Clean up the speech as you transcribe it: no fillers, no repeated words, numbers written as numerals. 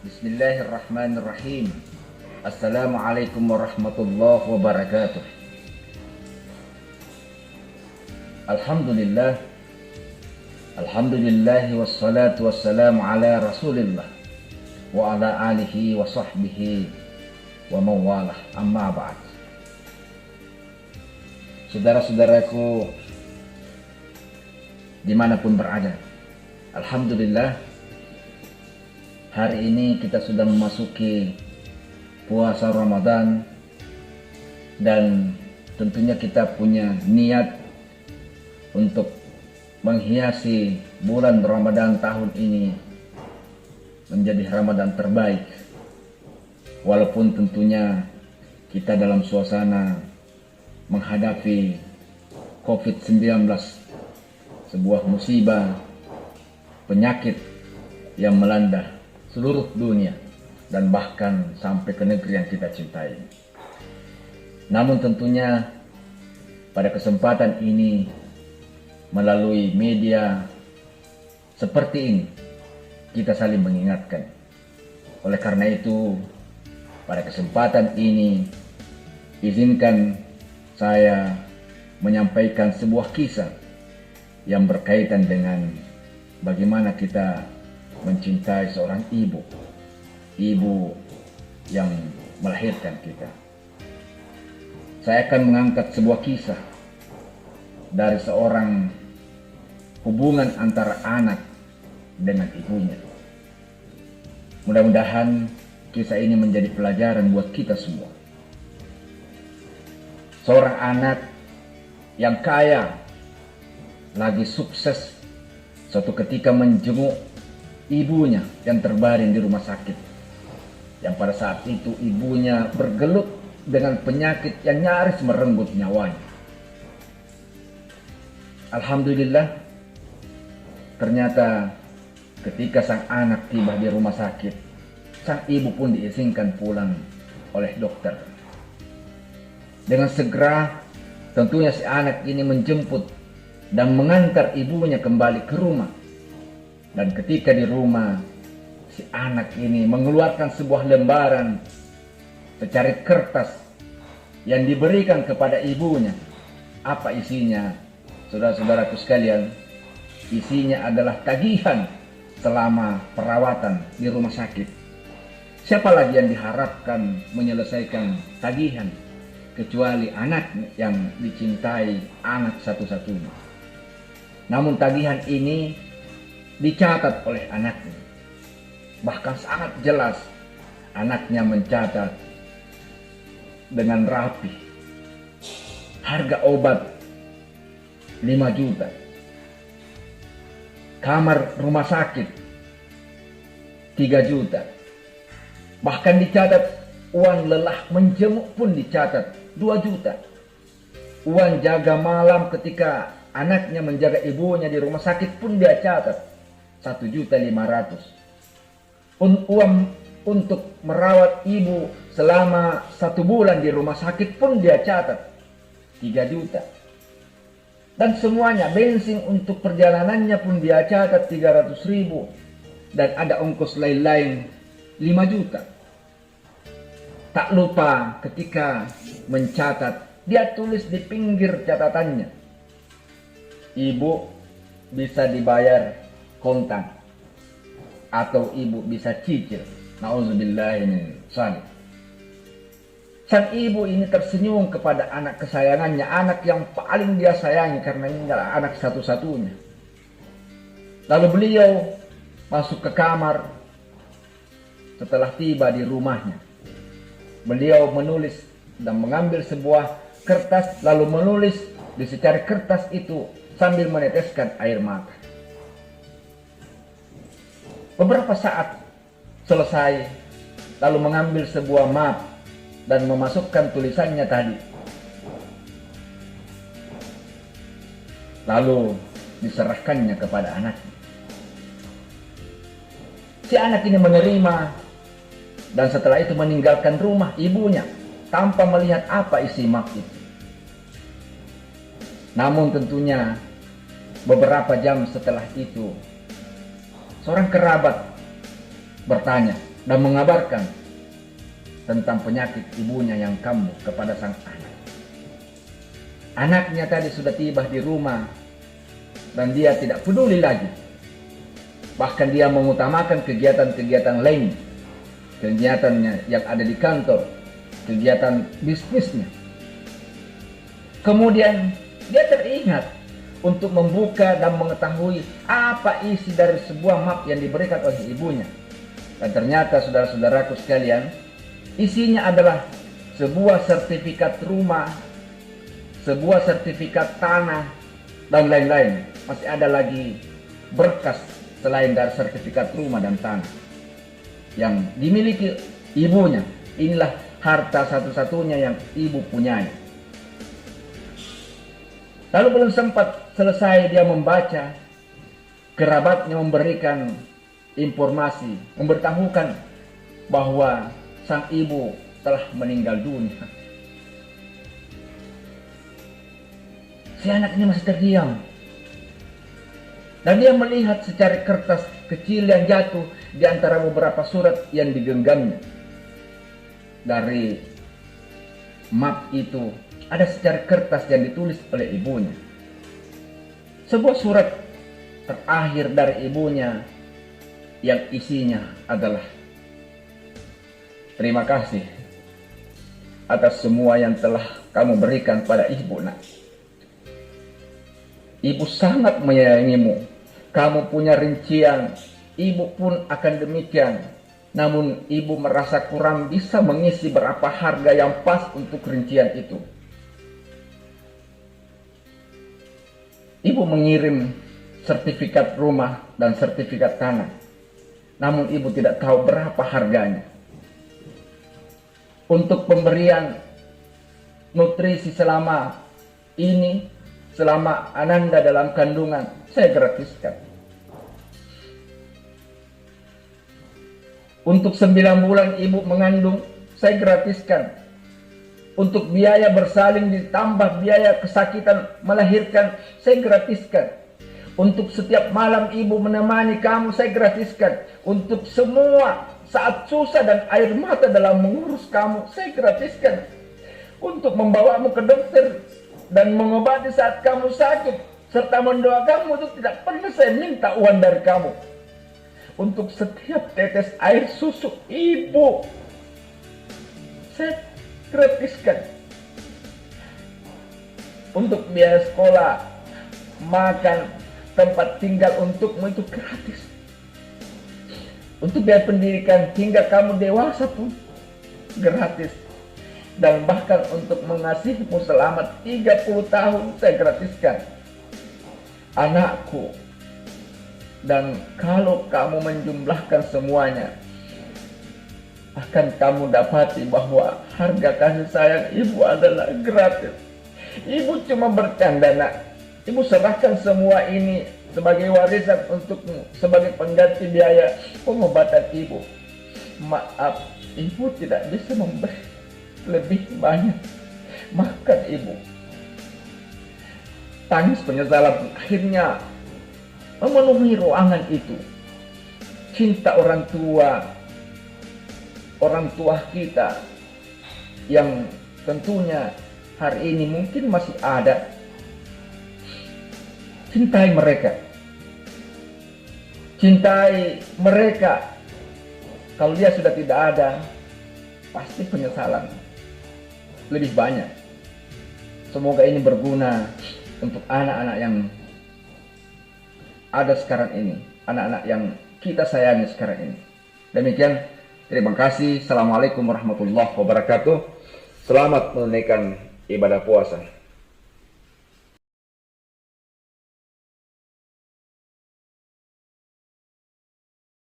Bismillahirrahmanirrahim. Assalamualaikum warahmatullahi wabarakatuh. Alhamdulillah wassalatu wassalamu ala rasulillah wa ala alihi wa sahbihi wa mawalah, amma ba'd. Saudara-saudaraku dimanapun berada, alhamdulillah, hari ini kita sudah memasuki puasa Ramadan, dan tentunya kita punya niat untuk menghiasi bulan Ramadan tahun ini menjadi Ramadan terbaik. Walaupun tentunya kita dalam suasana menghadapi COVID-19, sebuah musibah penyakit yang melanda seluruh dunia dan bahkan sampai ke negeri yang kita cintai. Namun tentunya pada kesempatan ini, melalui media seperti ini, kita saling mengingatkan. Oleh karena itu, pada kesempatan ini izinkan saya menyampaikan sebuah kisah yang berkaitan dengan bagaimana kita mencintai seorang ibu yang melahirkan kita. Saya akan mengangkat sebuah kisah dari seorang hubungan antara anak dengan ibunya. Mudah-mudahan kisah ini menjadi pelajaran buat kita semua. Seorang anak yang kaya lagi sukses suatu ketika menjenguk ibunya yang terbaring di rumah sakit, yang pada saat itu ibunya bergelut dengan penyakit yang nyaris merenggut nyawanya. Alhamdulillah, ternyata ketika sang anak tiba di rumah sakit, sang ibu pun diizinkan pulang oleh dokter. Dengan segera tentunya si anak ini menjemput dan mengantar ibunya kembali ke rumah. Dan ketika di rumah, si anak ini mengeluarkan sebuah lembaran secarik kertas yang diberikan kepada ibunya. Apa isinya? Saudara-saudaraku sekalian, isinya adalah tagihan selama perawatan di rumah sakit. Siapa lagi yang diharapkan menyelesaikan tagihan kecuali anak yang dicintai, anak satu-satunya. Namun tagihan ini dicatat oleh anaknya. Bahkan sangat jelas anaknya mencatat dengan rapi. Harga obat 5 juta. Kamar rumah sakit 3 juta. Bahkan dicatat uang lelah menjenguk pun dicatat 2 juta. Uang jaga malam ketika anaknya menjaga ibunya di rumah sakit pun dia catat 1.500.000. Uang untuk merawat ibu selama 1 bulan di rumah sakit pun dia catat 3 juta. Dan semuanya, bensin untuk perjalanannya pun dia catat 300.000. Dan ada ongkos lain-lain 5 juta. Tak lupa ketika mencatat, dia tulis di pinggir catatannya, ibu bisa dibayar kontan atau ibu bisa cicil. Nauzubillahi min dzalik. Sang ibu ini tersenyum kepada anak kesayangannya, anak yang paling dia sayangi karena ini adalah anak satu-satunya. Lalu beliau masuk ke kamar. Setelah tiba di rumahnya, beliau menulis dan mengambil sebuah kertas, lalu menulis di secari kertas itu sambil meneteskan air mata. Beberapa saat selesai, lalu mengambil sebuah map dan memasukkan tulisannya tadi. Lalu diserahkannya kepada anaknya. Si anak ini menerima dan setelah itu meninggalkan rumah ibunya tanpa melihat apa isi map itu. Namun tentunya beberapa jam setelah itu, seorang kerabat bertanya dan mengabarkan tentang penyakit ibunya yang kambuh kepada sang anak. Anaknya tadi sudah tiba di rumah dan dia tidak peduli lagi. Bahkan dia mengutamakan kegiatan-kegiatan lain, kegiatannya yang ada di kantor, kegiatan bisnisnya. Kemudian dia teringat untuk membuka dan mengetahui apa isi dari sebuah map yang diberikan oleh ibunya. Dan ternyata saudara-saudaraku sekalian, isinya adalah sebuah sertifikat rumah, sebuah sertifikat tanah, dan lain-lain. Masih ada lagi berkas selain dari sertifikat rumah dan tanah yang dimiliki ibunya. Inilah harta satu-satunya yang ibu punyai. Lalu belum sempat selesai dia membaca, kerabatnya memberikan informasi, memberitahukan bahwa sang ibu telah meninggal dunia. Si anak ini masih terdiam. Dan dia melihat secari kertas kecil yang jatuh di antara beberapa surat yang digenggamnya. Dari map itu ada secari kertas yang ditulis oleh ibunya. Sebuah surat terakhir dari ibunya yang isinya adalah, "Terima kasih atas semua yang telah kamu berikan pada ibu, nak. Ibu sangat menyayangimu. Kamu punya rincian, ibu pun akan demikian. Namun ibu merasa kurang bisa mengisi berapa harga yang pas untuk rincian itu. Ibu mengirim sertifikat rumah dan sertifikat tanah. Namun ibu tidak tahu berapa harganya. Untuk pemberian nutrisi selama ini, selama Ananda dalam kandungan, saya gratiskan. Untuk 9 bulan ibu mengandung, saya gratiskan. Untuk biaya bersalin ditambah biaya kesakitan melahirkan, saya gratiskan. Untuk setiap malam ibu menemani kamu, saya gratiskan. Untuk semua saat susah dan air mata dalam mengurus kamu, saya gratiskan. Untuk membawamu ke dokter dan mengobati saat kamu sakit, serta mendoakanmu, itu tidak pernah saya minta uang dari kamu. Untuk setiap tetes air susu ibu, saya gratiskan. Untuk biaya sekolah, makan, tempat tinggal untukmu itu gratis. Untuk biaya pendidikan hingga kamu dewasa pun gratis. Dan bahkan untuk mengasihimu selama 30 tahun saya gratiskan. Anakku, dan kalau kamu menjumlahkan semuanya, akan kamu dapati bahwa harga kasih sayang ibu adalah gratis. Ibu cuma bercanda, nak. Ibu serahkan semua ini sebagai warisan untukmu, sebagai pengganti biaya pengobatan ibu. Maaf, ibu tidak bisa memberi lebih banyak. Maafkan ibu." Tangis penyesalan akhirnya memenuhi ruangan itu. Cinta orang tua kita yang tentunya hari ini mungkin masih ada. Cintai mereka. Cintai mereka. Kalau dia sudah tidak ada, pasti penyesalan lebih banyak. Semoga ini berguna untuk anak-anak yang ada sekarang ini, anak-anak yang kita sayangi sekarang ini. Demikian, terima kasih. Assalamualaikum warahmatullahi wabarakatuh. Selamat menunaikan ibadah puasa.